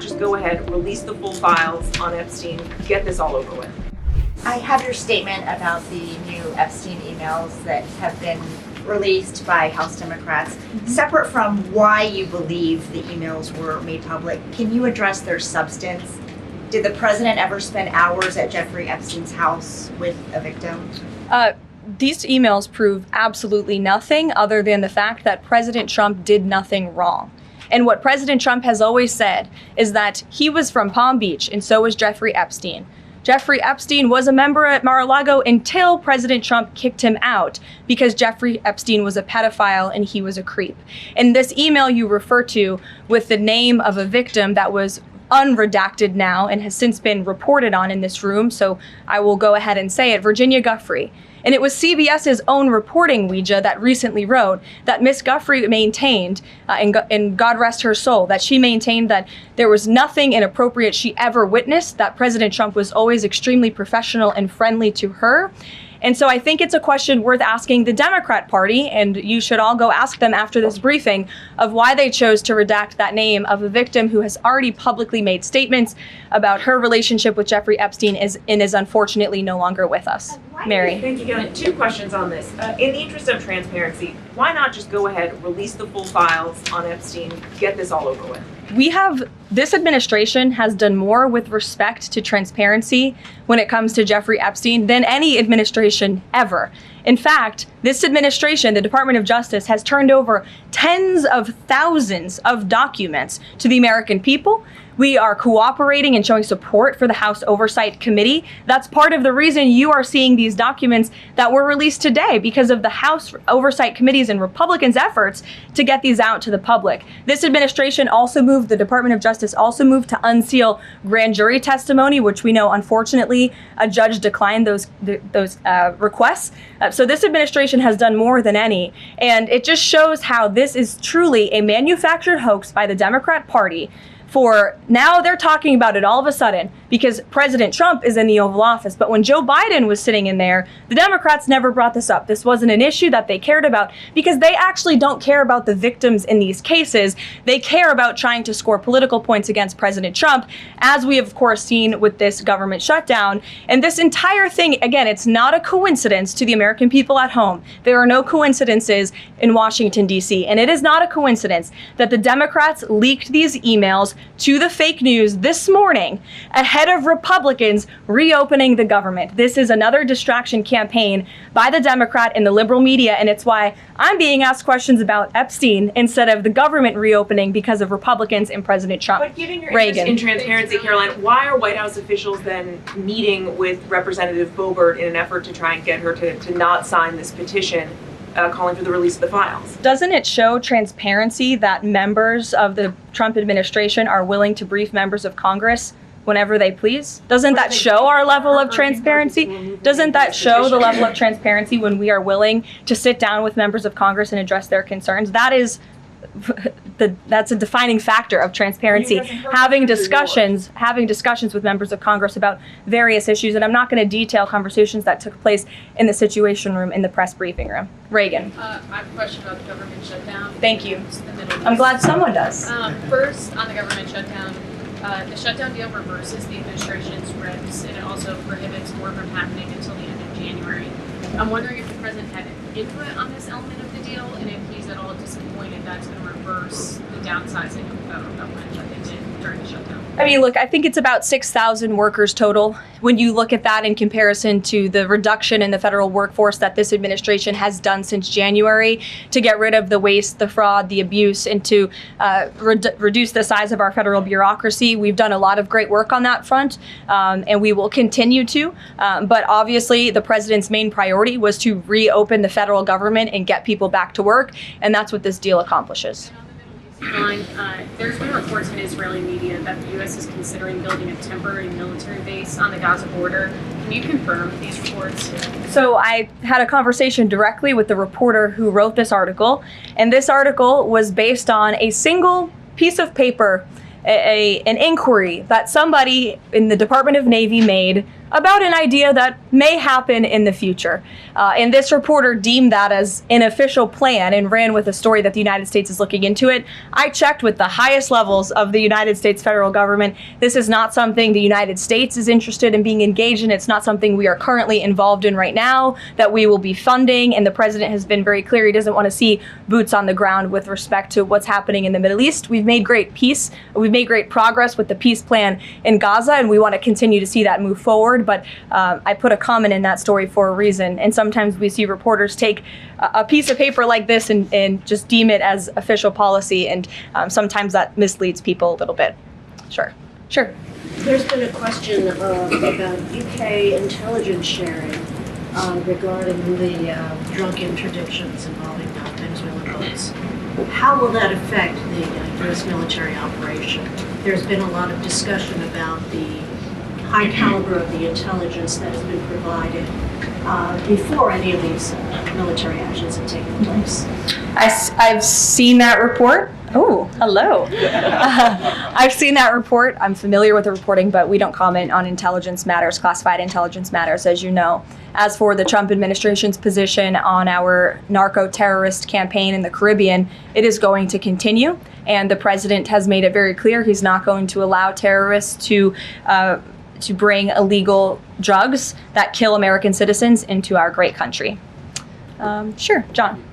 just go ahead, release the full files on Epstein, get this all over with? I have your statement about the new Epstein emails that have been released by House Democrats. Separate from why you believe the emails were made public, can you address their substance? Did the president ever spend hours at Jeffrey Epstein's house with a victim? These emails prove absolutely nothing other than the fact that President Trump did nothing wrong. And what President Trump has always said is that he was from Palm Beach, and so was Jeffrey Epstein. Jeffrey Epstein was a member at Mar-a-Lago until President Trump kicked him out because Jeffrey Epstein was a pedophile and he was a creep. And this email you refer to with the name of a victim that was unredacted now and has since been reported on in this room, so I will go ahead and say it, Virginia Giuffre. And it was CBS's own reporting, Ouija, that recently wrote that Miss Giuffre maintained, and God rest her soul, that she maintained that there was nothing inappropriate she ever witnessed, that President Trump was always extremely professional and friendly to her. And so I think it's a question worth asking the Democrat Party, and you should all go ask them after this briefing, of why they chose to redact that name of a victim who has already publicly made statements about her relationship with Jeffrey Epstein and is unfortunately no longer with us. Mary. Thank you, Karoline. Two questions on this. In the interest of transparency, why not just go ahead, release the full files on Epstein, get this all over with? This administration has done more with respect to transparency when it comes to Jeffrey Epstein than any administration ever. In fact, this administration, the Department of Justice, has turned over tens of thousands of documents to the American people. We are cooperating and showing support for the House Oversight Committee. That's part of the reason you are seeing these documents that were released today, because of the House Oversight Committee's and Republicans' efforts to get these out to the public. This administration also moved, the Department of Justice also moved to unseal grand jury testimony, which we know, unfortunately, a judge declined those requests. So this administration has done more than any. And it just shows how this is truly a manufactured hoax by the Democrat Party. For now, they're talking about it all of a sudden because President Trump is in the Oval Office. But when Joe Biden was sitting in there, the Democrats never brought this up. This wasn't an issue that they cared about because they actually don't care about the victims in these cases. They care about trying to score political points against President Trump, as we have, of course, seen with this government shutdown. And this entire thing, again, it's not a coincidence to the American people at home. There are no coincidences in Washington, D.C. And it is not a coincidence that the Democrats leaked these emails to the fake news this morning ahead of Republicans reopening the government. This is another distraction campaign by the Democrat and the liberal media, and it's why I'm being asked questions about Epstein instead of the government reopening because of Republicans and President Trump. But given your interest in transparency, Karoline, why are White House officials then meeting with Representative Boebert in an effort to try and get her to not sign this petition calling for the release of the files? Doesn't it show transparency that members of the Trump administration are willing to brief members of Congress whenever they please? Doesn't that show our level of transparency? Doesn't that show the level of transparency when we are willing to sit down with members of Congress and address their concerns? That's a defining factor of transparency, having discussions with members of Congress about various issues. And I'm not going to detail conversations that took place in the Situation Room in the press briefing room. Reagan. I have a question about the government shutdown. Thank you. I'm glad someone does. First, on the government shutdown, the shutdown deal reverses the administration's reps, and it also prohibits more from happening until the end of January. I'm wondering if the president had input on this element of the deal, and if he's at all disappointed that's going to reverse the downsizing of the federal government that they did during the shutdown. I mean, look, I think it's about 6,000 workers total. When you look at that in comparison to the reduction in the federal workforce that this administration has done since January to get rid of the waste, the fraud, the abuse, and to reduce the size of our federal bureaucracy, we've done a lot of great work on that front, and we will continue to. But obviously, the president's main priority was to reopen the federal government and get people back to work, and that's what this deal accomplishes. There's been reports in Israeli media that the U.S. is considering building a temporary military base on the Gaza border. Can you confirm these reports? So I had a conversation directly with the reporter who wrote this article, and this article was based on a single piece of paper, an inquiry that somebody in the Department of Navy made about an idea that may happen in the future. And this reporter deemed that as an official plan and ran with a story that the United States is looking into it. I checked with the highest levels of the United States federal government. This is not something the United States is interested in being engaged in. It's not something we are currently involved in right now that we will be funding. And the president has been very clear he doesn't want to see boots on the ground with respect to what's happening in the Middle East. We've made great peace. We've made great progress with the peace plan in Gaza, and we want to continue to see that move forward. But I put a comment in that story for a reason. And sometimes we see reporters take a piece of paper like this and just deem it as official policy. And sometimes that misleads people a little bit. Sure. There's been a question about UK intelligence sharing regarding the drunk interdictions involving Venezuelan boats. How will that affect the U.S. military operation? There's been a lot of discussion about the high caliber of the intelligence that has been provided before any of these military actions have taken place. I've seen that report. Oh, hello. I've seen that report. I'm familiar with the reporting, but we don't comment on intelligence matters, classified intelligence matters, as you know. As for the Trump administration's position on our narco-terrorist campaign in the Caribbean, it is going to continue. And the president has made it very clear he's not going to allow terrorists to bring illegal drugs that kill American citizens into our great country. Sure, John.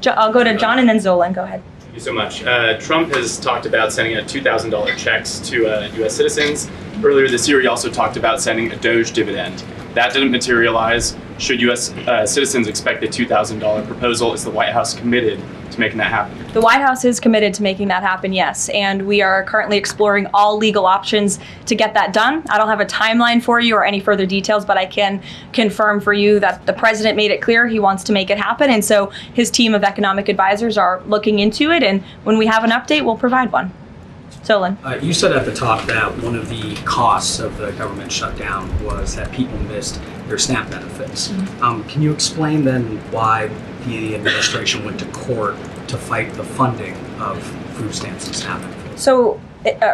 I'll go to John and then Zolan. Go ahead. Thank you so much. Trump has talked about sending out $2,000 checks to U.S. citizens. Earlier this year, he also talked about sending a Doge dividend. That didn't materialize. Should U.S. Citizens expect the $2,000 proposal? Is the White House committed to making that happen? The White House is committed to making that happen, yes. And we are currently exploring all legal options to get that done. I don't have a timeline for you or any further details, but I can confirm for you that the president made it clear he wants to make it happen. And so his team of economic advisors are looking into it. And when we have an update, we'll provide one. Solon. You said at the top that one of the costs of the government shutdown was that people missed their SNAP benefits. Mm-hmm. Can you explain then why the administration went to court to fight the funding of food stamps and SNAP benefits? So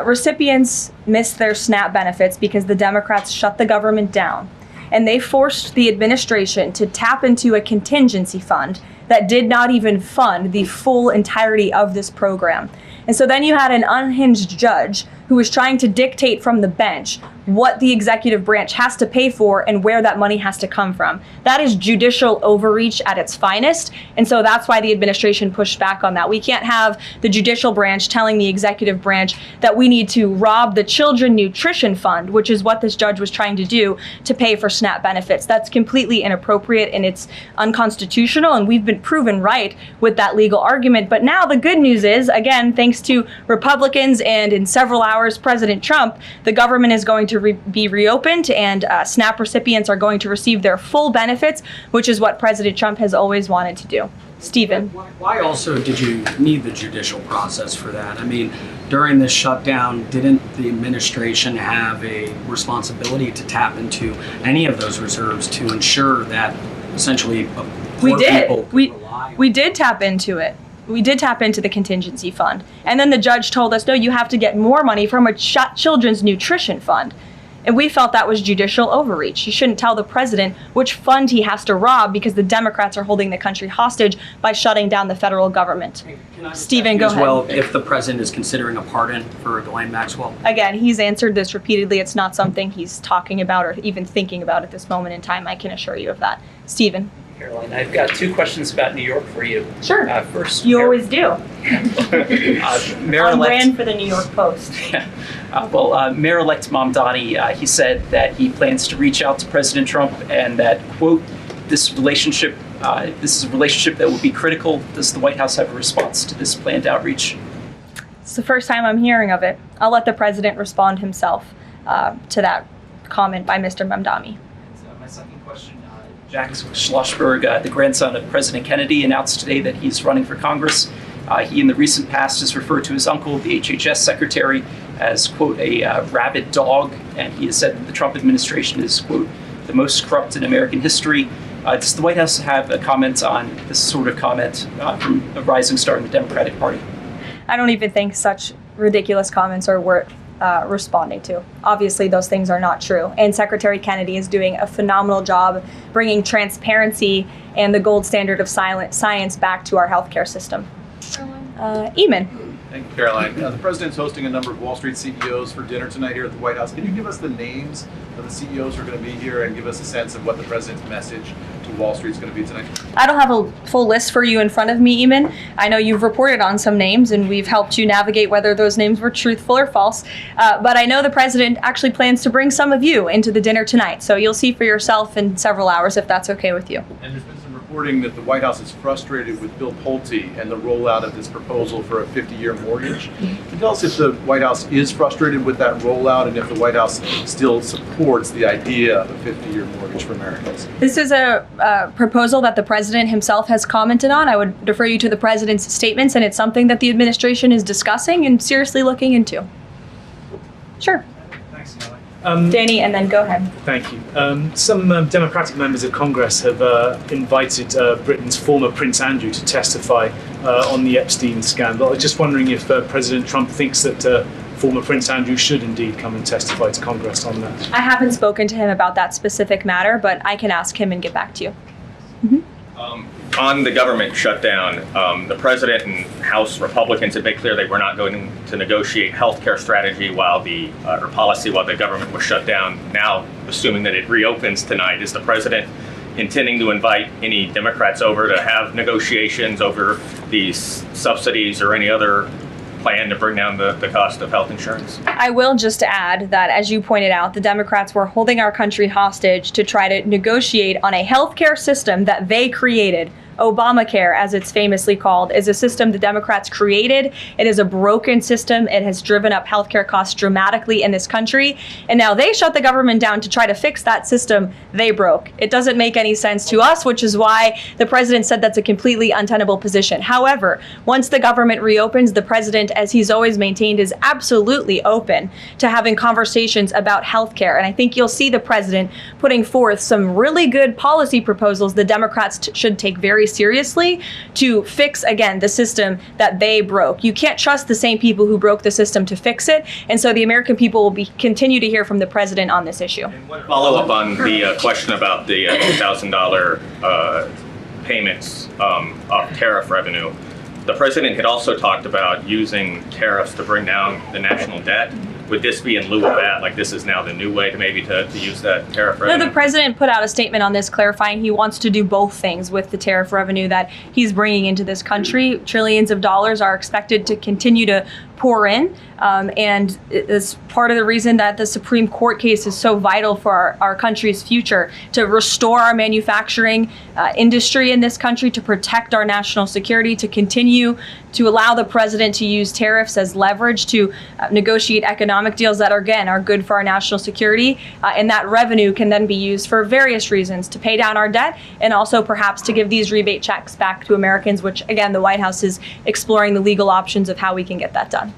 recipients missed their SNAP benefits because the Democrats shut the government down. And they forced the administration to tap into a contingency fund that did not even fund the full entirety of this program. And so then you had an unhinged judge who was trying to dictate from the bench what the executive branch has to pay for and where that money has to come from. That is judicial overreach at its finest. And so that's why the administration pushed back on that. We can't have the judicial branch telling the executive branch that we need to rob the Children Nutrition Fund, which is what this judge was trying to do, to pay for SNAP benefits. That's completely inappropriate and it's unconstitutional. And we've been proven right with that legal argument. But now the good news is, again, thanks to Republicans and in several hours, President Trump, the government is going to be reopened and SNAP recipients are going to receive their full benefits, which is what President Trump has always wanted to do. Stephen. Why also did you need the judicial process for that? I mean, during this shutdown, didn't the administration have a responsibility to tap into any of those reserves to ensure that essentially we did. People could rely on? We did tap into it. We did tap into the contingency fund. And then the judge told us, no, you have to get more money from a children's nutrition fund. And we felt that was judicial overreach. You shouldn't tell the president which fund he has to rob because the Democrats are holding the country hostage by shutting down the federal government. Stephen, go ahead. Well, if the president is considering a pardon for Ghislaine Maxwell? Again, he's answered this repeatedly. It's not something he's talking about or even thinking about at this moment in time. I can assure you of that. Stephen. Caroline, I've got two questions about New York for you. Sure. First, you always do. Mayor-elect, on brand for the New York Post. Mayor-elect Mamdani, he said that he plans to reach out to President Trump and that, quote, this is a relationship that will be critical. Does the White House have a response to this planned outreach? It's the first time I'm hearing of it. I'll let the president respond himself to that comment by Mr. Mamdani. My second question. Jack Schlossberg, the grandson of President Kennedy, announced today that he's running for Congress. He, in the recent past, has referred to his uncle, the HHS secretary, as, quote, a rabid dog. And he has said that the Trump administration is, quote, the most corrupt in American history. Does the White House have a comment on this sort of comment from a rising star in the Democratic Party? I don't even think such ridiculous comments are responding to. Obviously, those things are not true. And Secretary Kennedy is doing a phenomenal job bringing transparency and the gold standard of science back to our healthcare system. Eamon. Thank you, Caroline. The president's hosting a number of Wall Street CEOs for dinner tonight here at the White House. Can you give us the names of the CEOs who are going to be here and give us a sense of what the president's message to Wall Street is going to be tonight? I don't have a full list for you in front of me, Eamon. I know you've reported on some names and we've helped you navigate whether those names were truthful or false. But I know the president actually plans to bring some of you into the dinner tonight. So you'll see for yourself in several hours if that's okay with you. And there's been some reporting that the White House is frustrated with Bill Pulte and the rollout of this proposal for a 50-year mortgage. Can you tell us if the White House is frustrated with that rollout and if the White House still supports the idea of a 50-year mortgage for Americans? This is a proposal that the president himself has commented on. I would defer you to the president's statements, and it's something that the administration is discussing and seriously looking into. Sure. Thanks, Caroline. Danny, and then go ahead. Thank you. Some Democratic members of Congress have invited Britain's former Prince Andrew to testify on the Epstein scandal. I was just wondering if President Trump thinks that former Prince Andrew should indeed come and testify to Congress on that. I haven't spoken to him about that specific matter, but I can ask him and get back to you. On the government shutdown, the president and House Republicans have made clear they were not going to negotiate healthcare strategy or policy while the government was shut down. Now, assuming that it reopens tonight, is the president intending to invite any Democrats over to have negotiations over these subsidies or any other plan to bring down the cost of health insurance? I will just add that, as you pointed out, the Democrats were holding our country hostage to try to negotiate on a healthcare system that they created. Obamacare, as it's famously called, is a system the Democrats created. It is a broken system. It has driven up healthcare costs dramatically in this country. And now they shut the government down to try to fix that system they broke. It doesn't make any sense to us, which is why the president said that's a completely untenable position. However, once the government reopens, the president, as he's always maintained, is absolutely open to having conversations about healthcare. And I think you'll see the president putting forth some really good policy proposals the Democrats should take very seriously to fix, again, the system that they broke. You can't trust the same people who broke the system to fix it. And so the American people will continue to hear from the president on this issue. Follow up on the question about the $2,000 payments of tariff revenue. The president had also talked about using tariffs to bring down the national debt. Would this be in lieu of that? Like, this is now the new way to use that tariff revenue? No, the president put out a statement on this clarifying he wants to do both things with the tariff revenue that he's bringing into this country. Trillions of dollars are expected to continue to pour in. And it's part of the reason that the Supreme Court case is so vital for our country's future, to restore our manufacturing industry in this country, to protect our national security, to continue to allow the president to use tariffs as leverage to negotiate economic deals that, again, are good for our national security. And that revenue can then be used for various reasons, to pay down our debt and also perhaps to give these rebate checks back to Americans, which, again, the White House is exploring the legal options of how we can get that done.